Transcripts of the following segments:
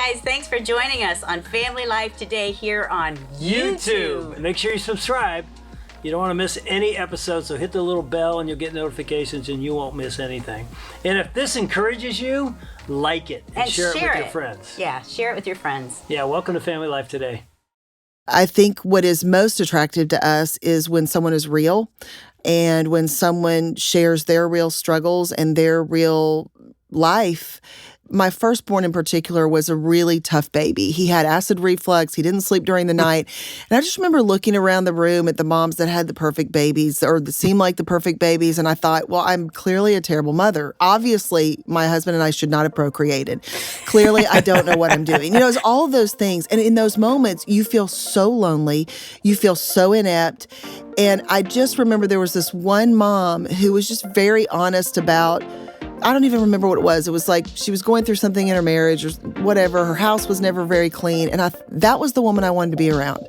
guys, thanks for joining us on Family Life today here on YouTube. Make sure you subscribe. You don't want to miss any episodes, so hit the little bell and you'll get notifications and you won't miss anything. And if this encourages you, like it and share it with your friends. Yeah, share it with your friends. Yeah, welcome to Family Life today. I think what is most attractive to us is when someone is real and when someone shares their real struggles and their real life. My firstborn in particular was a really tough baby. He had acid reflux. He didn't sleep during the night. And I just remember looking around the room at the moms that had the perfect babies or that seemed like the perfect babies. And I thought, well, I'm clearly a terrible mother. Obviously, my husband and I should not have procreated. Clearly, I don't know what I'm doing. It's all of those things. And in those moments, you feel so lonely. You feel so inept. And I just remember there was this one mom who was just very honest about, I don't even remember what it was. It was like she was going through something in her marriage or whatever. Her house was never very clean. And that was the woman I wanted to be around.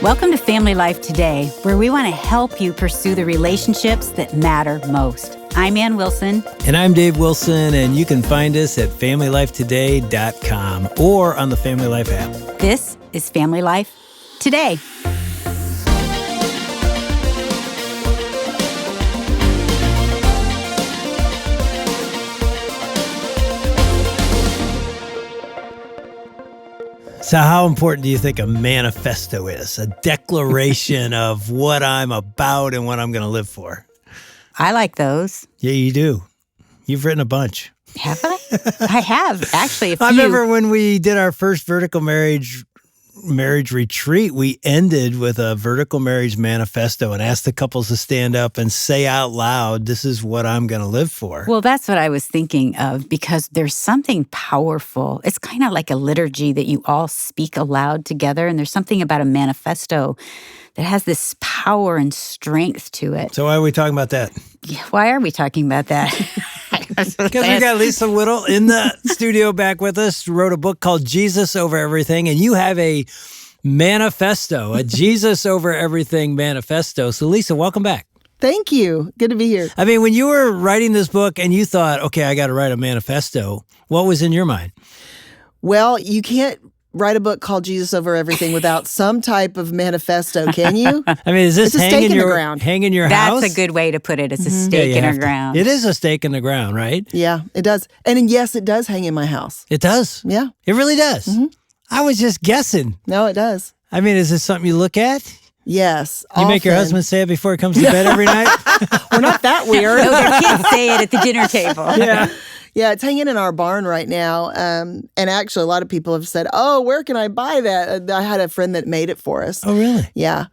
Welcome to Family Life Today, where we want to help you pursue the relationships that matter most. I'm Ann Wilson. And I'm Dave Wilson, and you can find us at FamilyLifeToday.com or on the Family Life app. This is Family Life Today. So how important do you think a manifesto is? A declaration of what I'm about and what I'm going to live for? I like those. Yeah, you do. You've written a bunch. Have I? I have, actually, a few. I remember when we did our first vertical marriage retreat, we ended with a vertical marriage manifesto and asked the couples to stand up and say out loud, this is what I'm going to live for. Well, that's what I was thinking of, because there's something powerful. It's kind of like a liturgy that you all speak aloud together, and there's something about a manifesto that has this power and strength to it. So why are we talking about that? Yeah, why are we talking about that? Because we got Lisa Whittle in the studio back with us, wrote a book called Jesus Over Everything, and you have a manifesto, a Jesus Over Everything manifesto. So Lisa, welcome back. Thank you. Good to be here. I mean, when you were writing this book and you thought, okay, I got to write a manifesto, what was in your mind? Well, you can't write a book called Jesus Over Everything without some type of manifesto, can you? I mean, is this hanging in your house? That's a good way to put it. It's a stake in our ground. It is a stake in the ground, right? Yeah, it does. And yes, it does hang in my house. It does? Yeah. It really does? Mm-hmm. I was just guessing. No, it does. I mean, is this something you look at? Yes. You make your husband say it before he comes to bed every night? We're not that weird. No, their kids say it at the dinner table. Yeah. Yeah, it's hanging in our barn right now. And actually, a lot of people have said, oh, where can I buy that? I had a friend that made it for us. Oh, really? Yeah.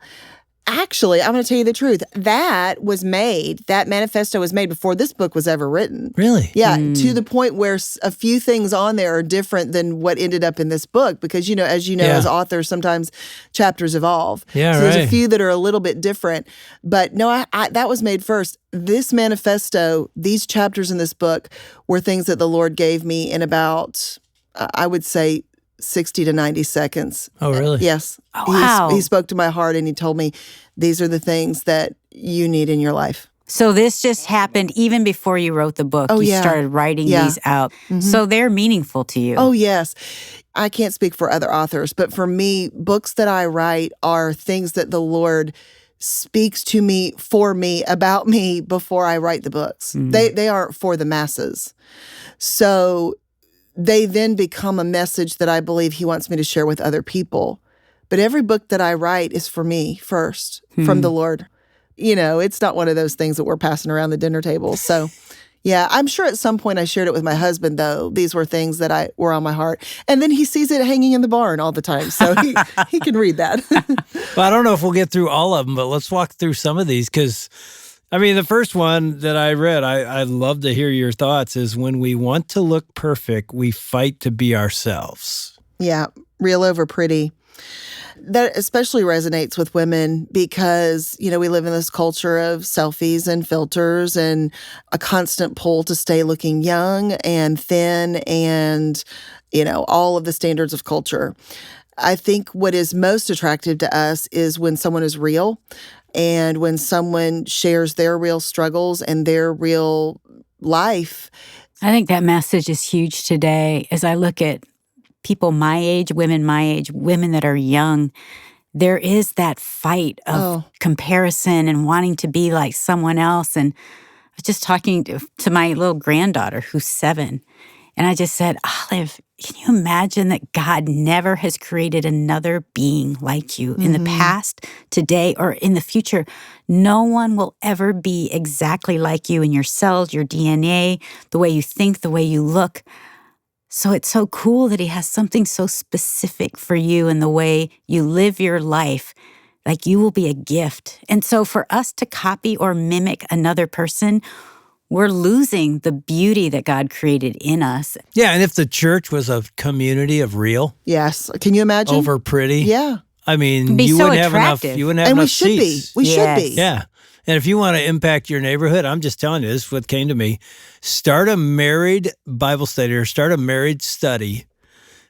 Actually, I'm going to tell you the truth. That manifesto was made before this book was ever written. Really? Yeah, to the point where a few things on there are different than what ended up in this book. Because, as as authors, sometimes chapters evolve. Yeah, so there's a few that are a little bit different. But no, that was made first. This manifesto, these chapters in this book were things that the Lord gave me in about, I would say, 60 to 90 seconds. Oh, really? Yes. Oh, wow. He spoke to my heart and he told me, these are the things that you need in your life. So this just happened even before you wrote the book. You started writing these out. Mm-hmm. So they're meaningful to you. Oh, yes. I can't speak for other authors, but for me, books that I write are things that the Lord speaks to me, for me, about me before I write the books. Mm-hmm. They aren't for the masses. So they then become a message that I believe he wants me to share with other people. But every book that I write is for me first, from the Lord. It's not one of those things that we're passing around the dinner table. So, yeah, I'm sure at some point I shared it with my husband, though. These were things that were on my heart. And then he sees it hanging in the barn all the time, so he can read that. Well, I don't know if we'll get through all of them, but let's walk through some of these because, the first one that I read, I'd love to hear your thoughts, is when we want to look perfect, we fight to be ourselves. Yeah, real over pretty. That especially resonates with women because, we live in this culture of selfies and filters and a constant pull to stay looking young and thin and, all of the standards of culture. I think what is most attractive to us is when someone is real and when someone shares their real struggles and their real life. I think that message is huge today. As I look at people my age, women that are young, there is that fight of comparison and wanting to be like someone else. And I was just talking to my little granddaughter who's 7. And I just said, Olive, can you imagine that God never has created another being like you in the past, today, or in the future? No one will ever be exactly like you in your cells, your DNA, the way you think, the way you look. So it's so cool that he has something so specific for you in the way you live your life. Like you will be a gift. And so for us to copy or mimic another person, we're losing the beauty that God created in us. Yeah, and if the church was a community of real, yes, can you imagine? Over pretty, yeah. I mean, you so wouldn't have enough. You wouldn't have and enough we should seats. be. We should be. Yeah, and if you want to impact your neighborhood, I'm just telling you, this is what came to me. Start a married Bible study or start a married study.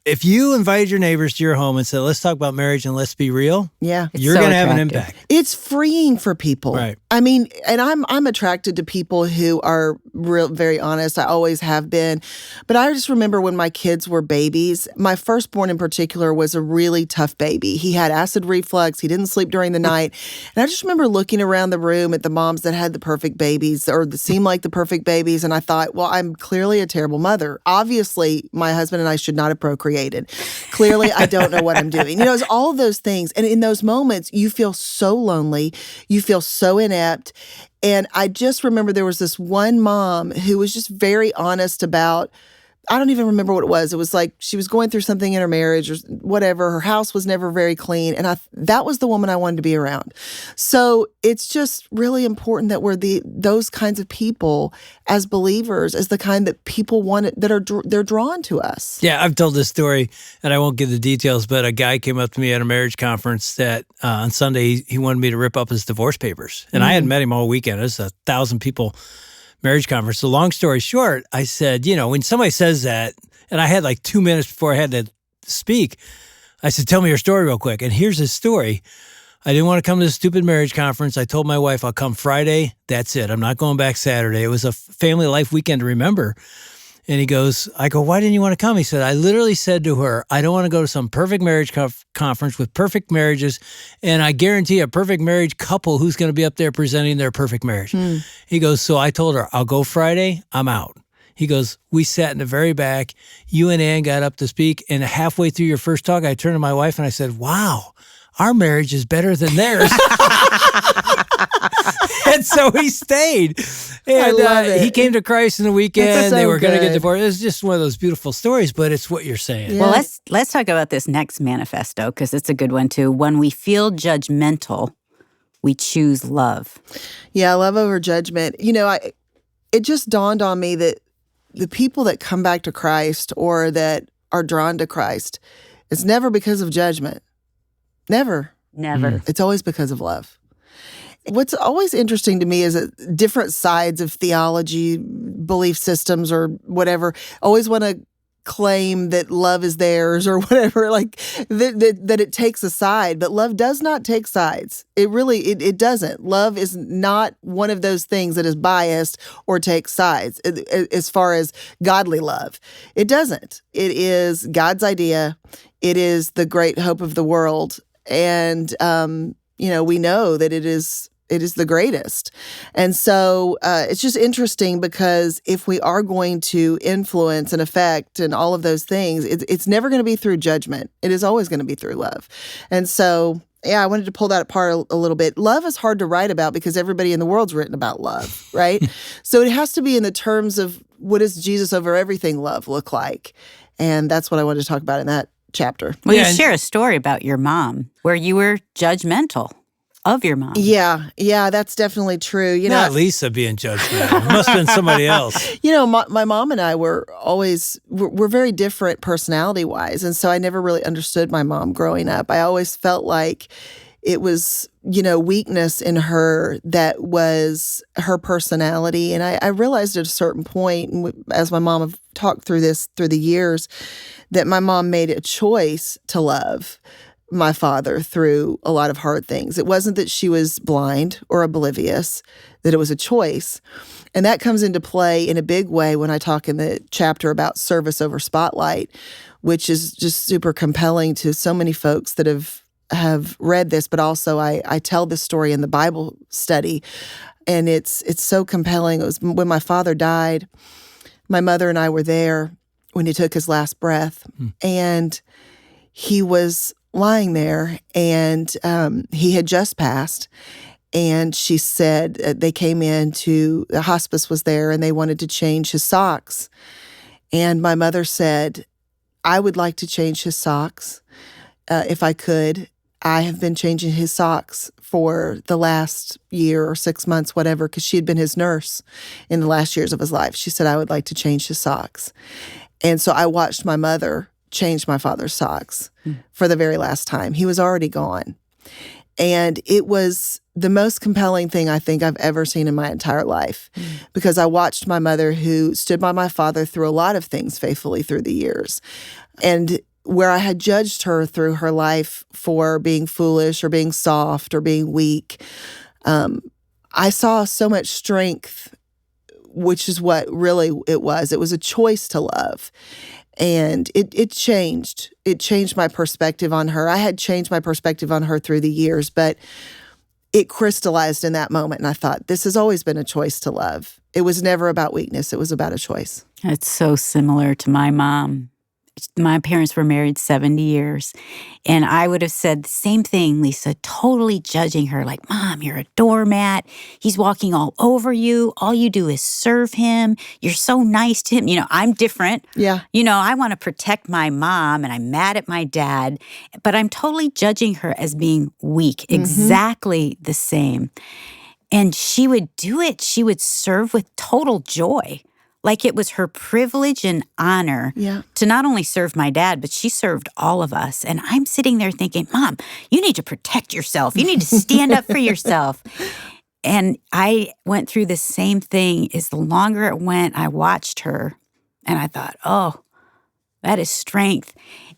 If you invited your neighbors to your home and said, let's talk about marriage and let's be real, yeah, you're going to have an impact. It's freeing for people. Right. I mean, and I'm attracted to people who are very honest. I always have been. But I just remember when my kids were babies, my firstborn in particular was a really tough baby. He had acid reflux. He didn't sleep during the night. And I just remember looking around the room at the moms that had the perfect babies or that seemed like the perfect babies. And I thought, well, I'm clearly a terrible mother. Obviously, my husband and I should not have procreated. Clearly, I don't know what I'm doing. You know, it's all of those things. And in those moments, you feel so lonely. You feel so inept. And I just remember there was this one mom who was just very honest about, I don't even remember what it was. It was like she was going through something in her marriage or whatever. Her house was never very clean. And that was the woman I wanted to be around. So it's just really important that we're those kinds of people as believers, as the kind that people want, they're drawn to us. Yeah, I've told this story, and I won't give the details, but a guy came up to me at a marriage conference that on Sunday, he wanted me to rip up his divorce papers. And I hadn't met him all weekend. It was 1,000 people marriage conference. So long story short, I said, you know, when somebody says that, and I had like 2 minutes before I had to speak, I said, tell me your story real quick. And here's his story. I didn't want to come to this stupid marriage conference. I told my wife, I'll come Friday. That's it. I'm not going back Saturday. It was a FamilyLife weekend to remember. And he goes, I go, why didn't you want to come? He said, I literally said to her, I don't want to go to some perfect marriage conference with perfect marriages, and I guarantee a perfect marriage couple who's going to be up there presenting their perfect marriage. He goes, so I told her, I'll go Friday, I'm out. He goes, we sat in the very back. You and Ann got up to speak, and halfway through your first talk, I turned to my wife and I said, wow, our marriage is better than theirs. And so he stayed. And he came to Christ in the weekend. So they were going to get good. divorced. It's just one of those beautiful stories, but it's what you're saying. Yeah. Well, let's talk about this next manifesto because it's a good one too. When we feel judgmental, we choose love. Yeah, love over judgment. You know, it just dawned on me that the people that come back to Christ or that are drawn to Christ, it's never because of judgment. Never. It's always because of love. What's always interesting to me is that different sides of theology, belief systems, or whatever, always want to claim that love is theirs or whatever, like that it takes a side. But love does not take sides. It really, it doesn't. Love is not one of those things that is biased or takes sides as far as godly love. It doesn't. It is God's idea. It is the great hope of the world. And, you know, we know that it is the greatest. And so it's just interesting because if we are going to influence and affect and all of those things, it's never going to be through judgment. It is always going to be through love. And so, yeah, I wanted to pull that apart a little bit. Love is hard to write about because everybody in the world's written about love, right? So it has to be in the terms of what does Jesus over everything love look like? And that's what I wanted to talk about in that chapter. Well, you share a story about your mom where you were judgmental of your mom. Yeah, that's definitely true. You Not know, Lisa being judgmental. It must have been somebody else. You know, my mom and I we're very different personality-wise, and so I never really understood my mom growing up. I always felt like it was, weakness in her that was her personality. And I realized at a certain point, as my mom have talked through this through the years, that my mom made a choice to love my father through a lot of hard things. It wasn't that she was blind or oblivious, that it was a choice. And that comes into play in a big way when I talk in the chapter about service over spotlight, which is just super compelling to so many folks that have read this, but also I tell this story in the Bible study, and it's so compelling. It was when my father died, my mother and I were there when he took his last breath, and he was lying there, and he had just passed. And she said they came in the hospice was there, and they wanted to change his socks. And my mother said, I would like to change his socks if I could. I have been changing his socks for the last year or 6 months, whatever, because she had been his nurse in the last years of his life. She said, I would like to change his socks. And so I watched my mother change my father's socks for the very last time. He was already gone. And it was the most compelling thing I think I've ever seen in my entire life, because I watched my mother, who stood by my father through a lot of things faithfully through the years. And where I had judged her through her life for being foolish or being soft or being weak, I saw so much strength, which is what really it was. It was a choice to love. And it changed. It changed my perspective on her. I had changed my perspective on her through the years, but it crystallized in that moment. And I thought, this has always been a choice to love. It was never about weakness. It was about a choice. It's so similar to my mom. My parents were married 70 years, and I would have said the same thing, Lisa, totally judging her, like, Mom, you're a doormat. He's walking all over you. All you do is serve him. You're so nice to him. I'm different. Yeah. I want to protect my mom, and I'm mad at my dad, but I'm totally judging her as being weak, exactly the same. And she would do it. She would serve with total joy. Like it was her privilege and honor to not only serve my dad, but she served all of us. And I'm sitting there thinking, Mom, you need to protect yourself. You need to stand up for yourself. And I went through the same thing. As the longer it went, I watched her and I thought, oh, that is strength.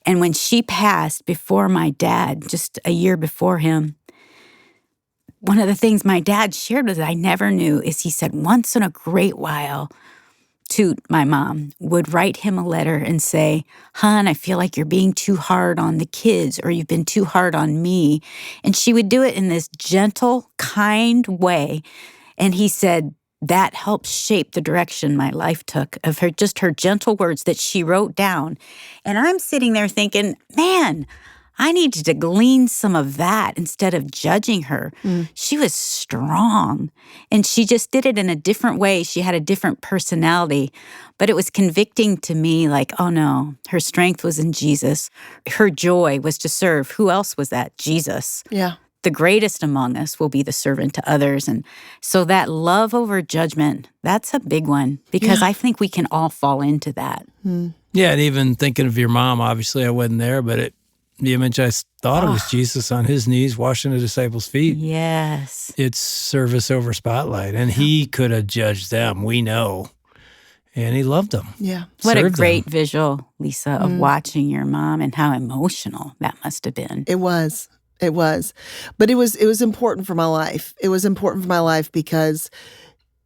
And when she passed before my dad, just a year before him, one of the things my dad shared with I never knew is he said, once in a great while, Toot, my mom, would write him a letter and say, Hon, I feel like you're being too hard on the kids, or you've been too hard on me. And she would do it in this gentle, kind way. And he said, that helped shape the direction my life took, of her gentle words that she wrote down. And I'm sitting there thinking, man, I needed to glean some of that instead of judging her. She was strong, and she just did it in a different way. She had a different personality, but it was convicting to me, like, oh no, her strength was in Jesus. Her joy was to serve. Who else was that? Jesus. Yeah. The greatest among us will be the servant to others. And so that love over judgment, that's a big one, because I think we can all fall into that. Yeah, and even thinking of your mom, obviously I wasn't there, but the image I thought it was Jesus on his knees washing the disciples' feet. Yes. It's service over spotlight. And he could have judged them, we know. And he loved them. Yeah. What a Served great them. visual, Lisa, of watching your mom, and how emotional that must have been. It was. It was. But it was important for my life. It was important for my life because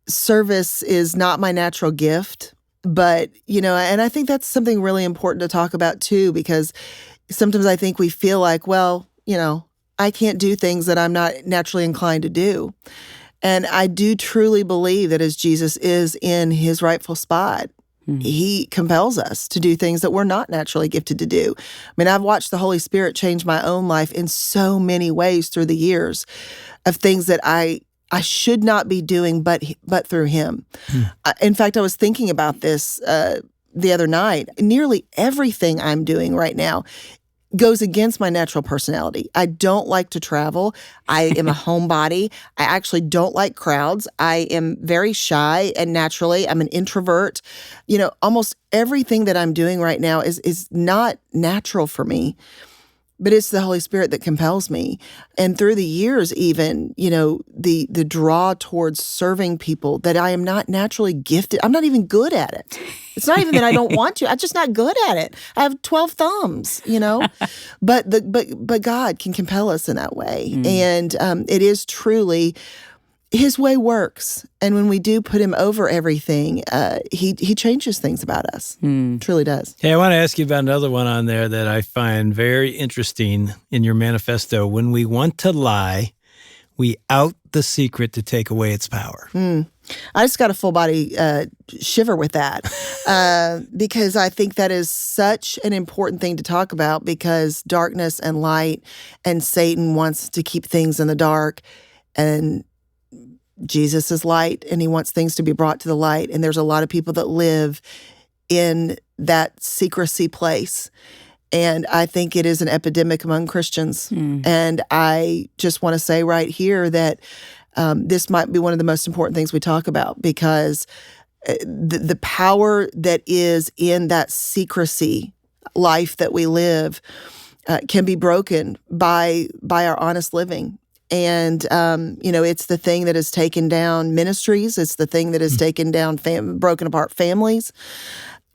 service is not my natural gift. But, and I think that's something really important to talk about too, because sometimes I think we feel like, well, I can't do things that I'm not naturally inclined to do. And I do truly believe that as Jesus is in his rightful spot, he compels us to do things that we're not naturally gifted to do. I mean, I've watched the Holy Spirit change my own life in so many ways through the years of things that I should not be doing, but through him. In fact, I was thinking about this the other night. Nearly everything I'm doing right now goes against my natural personality. I don't like to travel. I am a homebody. I actually don't like crowds. I am very shy, and naturally I'm an introvert. Almost everything that I'm doing right now is not natural for me. but it's the Holy Spirit that compels me. And through the years, even, the draw towards serving people that I am not naturally gifted. I'm not even good at it. It's not even that I don't want to. I'm just not good at it. I have 12 thumbs, but God can compel us in that way. And it is truly His way works. And when we do put Him over everything, he changes things about us. Truly does. Hey, I want to ask you about another one on there that I find very interesting in your manifesto. When we want to lie, we out the secret to take away its power. I just got a full body shiver with that because I think that is such an important thing to talk about, because darkness and light, and Satan wants to keep things in the dark, and Jesus is light, and He wants things to be brought to the light. And there's a lot of people that live in that secrecy place. And I think it is an epidemic among Christians. And I just want to say right here that this might be one of the most important things we talk about, because the power that is in that secrecy life that we live can be broken by our honest living. And, it's the thing that has taken down ministries. It's the thing that has taken down broken apart families,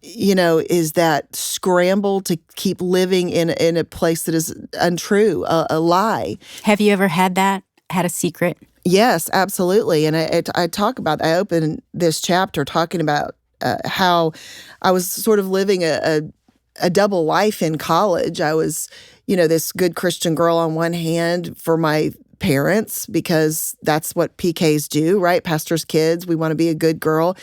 is that scramble to keep living in a place that is untrue, a lie. Have you ever had a secret? Yes, absolutely. And I talk about, I open this chapter talking about how I was sort of living a double life in college. I was, this good Christian girl on one hand for my parents, because that's what PKs do, right? Pastors' kids, we want to be a good girl.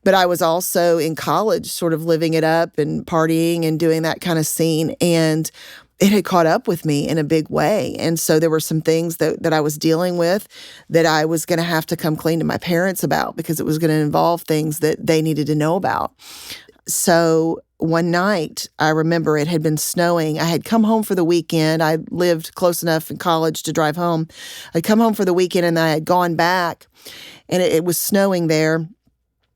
But I was also in college sort of living it up and partying and doing that kind of scene. And it had caught up with me in a big way. And so there were some things that I was dealing with that I was going to have to come clean to my parents about, because it was going to involve things that they needed to know about. So one night, I remember it had been snowing. I had come home for the weekend. I lived close enough in college to drive home. I'd come home for the weekend, and I had gone back, and it was snowing there.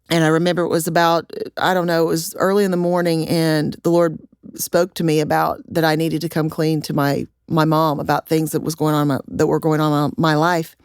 And I remember it was about, it was early in the morning, and the Lord spoke to me about that I needed to come clean to my mom about things that were going on in my life.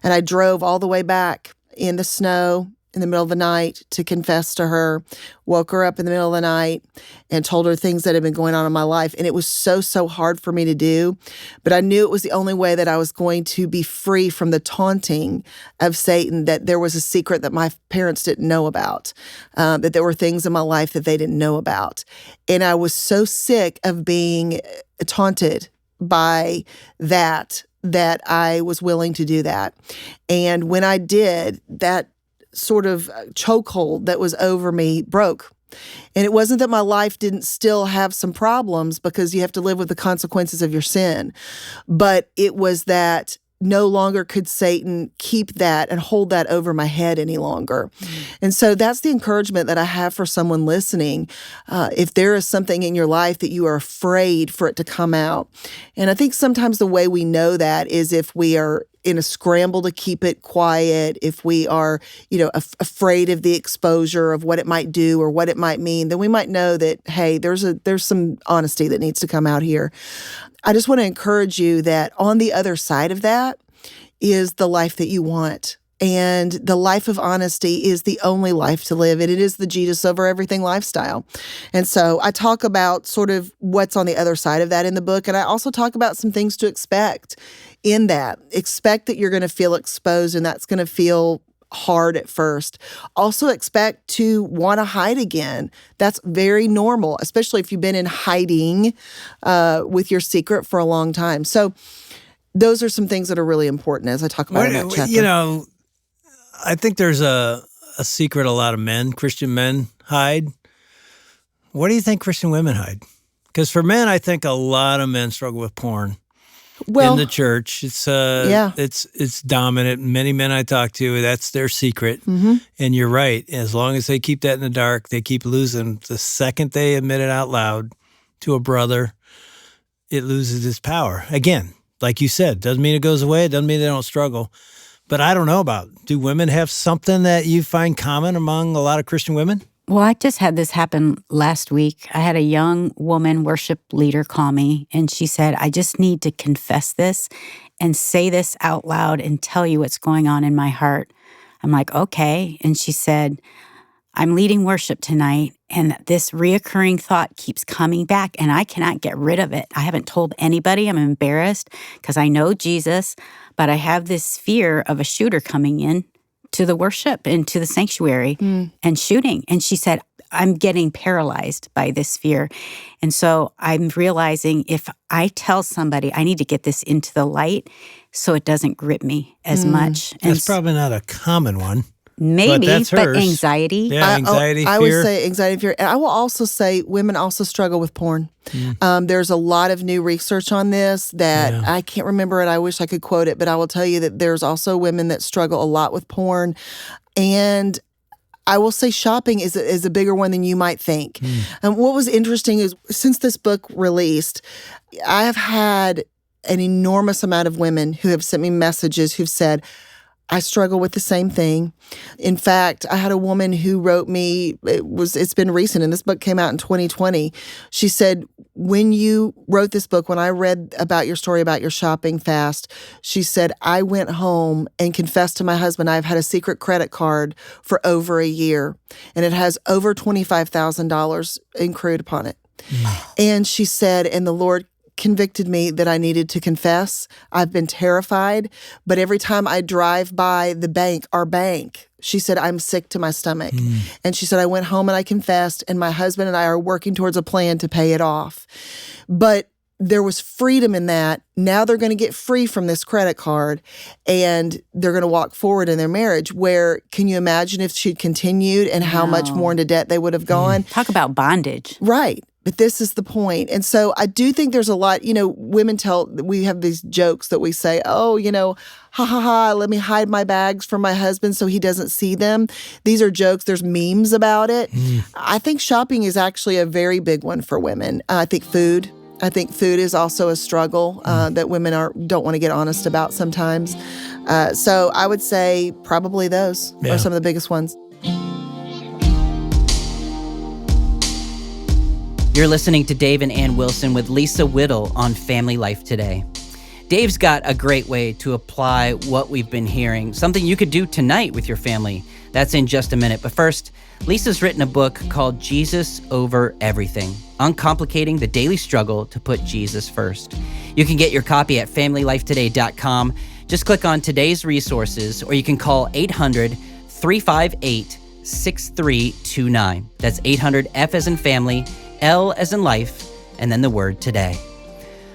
And I drove all the way back in the snow in the middle of the night to confess to her, woke her up in the middle of the night and told her things that had been going on in my life. And it was so hard for me to do, but I knew it was the only way that I was going to be free from the taunting of Satan, that there was a secret that my parents didn't know about, that there were things in my life that they didn't know about. And I was so sick of being taunted by that I was willing to do that. And when I did, that sort of chokehold that was over me broke. And it wasn't that my life didn't still have some problems, because you have to live with the consequences of your sin, but it was that no longer could Satan keep that and hold that over my head any longer. And so that's the encouragement that I have for someone listening. If there is something in your life that you are afraid for it to come out. And I think sometimes the way we know that is if we are in a scramble to keep it quiet, if we are, afraid of the exposure of what it might do or what it might mean, then we might know that, hey, there's some honesty that needs to come out here. I just want to encourage you that on the other side of that is the life that you want. And the life of honesty is the only life to live. And it is the Jesus over everything lifestyle. And so I talk about sort of what's on the other side of that in the book. And I also talk about some things to expect in that. Expect that you're going to feel exposed, and that's going to feel hard at first. Also expect to want to hide again. That's very normal, especially if you've been in hiding with your secret for a long time. So those are some things that are really important as I talk about in that chapter. I think there's a secret a lot of Christian men hide. What do you think Christian women hide? Because for men, I think a lot of men struggle with porn. In the church, it's dominant. Many men I talk to, that's their secret. Mm-hmm. And you're right. As long as they keep that in the dark, they keep losing. The second they admit it out loud to a brother, it loses its power. Again, like you said, doesn't mean it goes away. It doesn't mean they don't struggle. But I don't know do women have something that you find common among a lot of Christian women? Well, I just had this happen last week. I had a young woman worship leader call me, and she said, I just need to confess this and say this out loud and tell you what's going on in my heart. I'm like, okay. And she said, I'm leading worship tonight, and this reoccurring thought keeps coming back, and I cannot get rid of it. I haven't told anybody. I'm embarrassed because I know Jesus, but I have this fear of a shooter coming in to the worship, into the sanctuary and shooting. And she said, I'm getting paralyzed by this fear. And so I'm realizing if I tell somebody, I need to get this into the light so it doesn't grip me as much. And That's probably not a common one. maybe, that's but hers. anxiety. Yeah, anxiety, I fear. would say anxiety, fear. And I will also say women also struggle with porn. There's a lot of new research on this that I can't remember it. I wish I could quote it, but I will tell you that there's also women that struggle a lot with porn. And I will say shopping is a bigger one than you might think. And what was interesting is since this book released, I have had an enormous amount of women who have sent me messages who've said, I struggle with the same thing. In fact, I had a woman who wrote me, it's been recent, and this book came out in 2020. She said, when you wrote this book, when I read about your story about your shopping fast, she said, I went home and confessed to my husband I've had a secret credit card for over a year, and it has over $25,000 accrued upon it. And she said, and the Lord convicted me that I needed to confess. I've been terrified, but every time I drive by the bank, our bank, she said, I'm sick to my stomach. And she said, I went home and I confessed, and my husband and I are working towards a plan to pay it off. But there was freedom in that. Now they're going to get free from this credit card, and they're going to walk forward in their marriage. Where, can you imagine if she'd continued and how much more into debt they would have gone? Talk about bondage. Right. But this is the point. And so I do think there's a lot, women we have these jokes that we say, oh, ha ha ha, let me hide my bags from my husband so he doesn't see them. These are jokes. There's memes about it. I think shopping is actually a very big one for women. I think food is also a struggle that women don't want to get honest about sometimes. So I would say probably those are some of the biggest ones. You're listening to Dave and Ann Wilson with Lisa Whittle on Family Life Today. Dave's got a great way to apply what we've been hearing, something you could do tonight with your family. That's in just a minute. But first, Lisa's written a book called Jesus Over Everything, Uncomplicating the Daily Struggle to Put Jesus First. You can get your copy at FamilyLifeToday.com. Just click on today's resources, or you can call 800-358-6329. That's 800-F as in family, L as in life, and then the word today.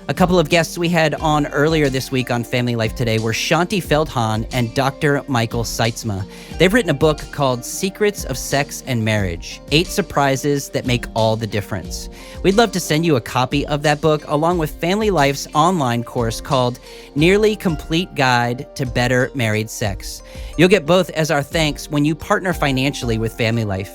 A couple of guests we had on earlier this week on Family Life Today were Shanti Feldhahn and Dr. Michael Seitzma. They've written a book called Secrets of Sex and Marriage, 8 Surprises That Make All the Difference. We'd love to send you a copy of that book along with Family Life's online course called Nearly Complete Guide to Better Married Sex. You'll get both as our thanks when you partner financially with Family Life.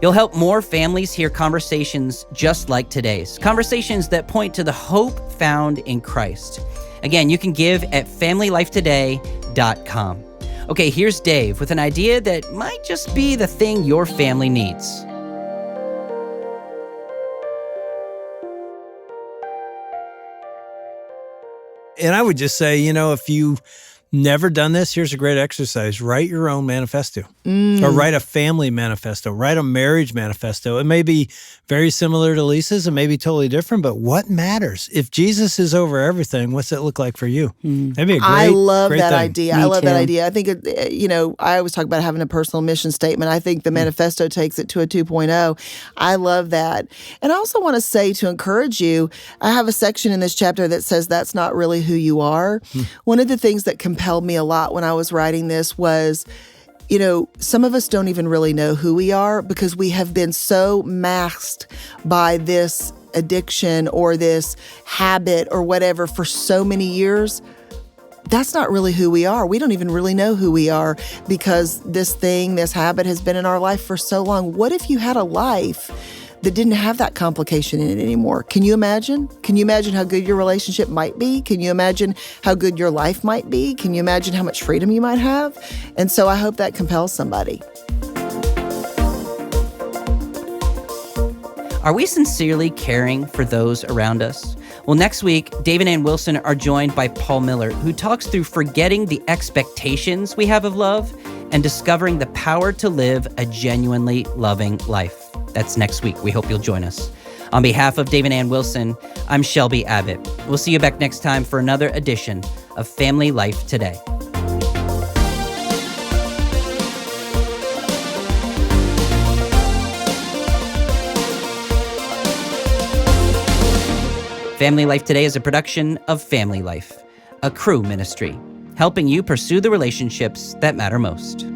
You'll help more families hear conversations just like today's, conversations that point to the hope found in Christ. Again, you can give at FamilyLifeToday.com. Okay, here's Dave with an idea that might just be the thing your family needs. And I would just say, if you never done this, here's a great exercise. Write your own manifesto or write a family manifesto, write a marriage manifesto. It may be very similar to Lisa's. It may be totally different, but what matters? If Jesus is over everything, what's it look like for you? That'd be a great I love great that thing. idea. I love that idea. I think, I always talk about having a personal mission statement. I think the manifesto takes it to a 2.0. I love that. And I also want to say, to encourage you, I have a section in this chapter that says that's not really who you are. One of the things that compelled me a lot when I was writing this was, some of us don't even really know who we are because we have been so masked by this addiction or this habit or whatever for so many years. That's not really who we are. We don't even really know who we are because this habit has been in our life for so long. What if you had a life that didn't have that complication in it anymore? Can you imagine? Can you imagine how good your relationship might be? Can you imagine how good your life might be? Can you imagine how much freedom you might have? And so I hope that compels somebody. Are we sincerely caring for those around us? Well, next week, Dave and Ann Wilson are joined by Paul Miller, who talks through forgetting the expectations we have of love and discovering the power to live a genuinely loving life. That's next week. We hope you'll join us. On behalf of Dave and Ann Wilson, I'm Shelby Abbott. We'll see you back next time for another edition of Family Life Today. Family Life Today is a production of Family Life, a Cru ministry, helping you pursue the relationships that matter most.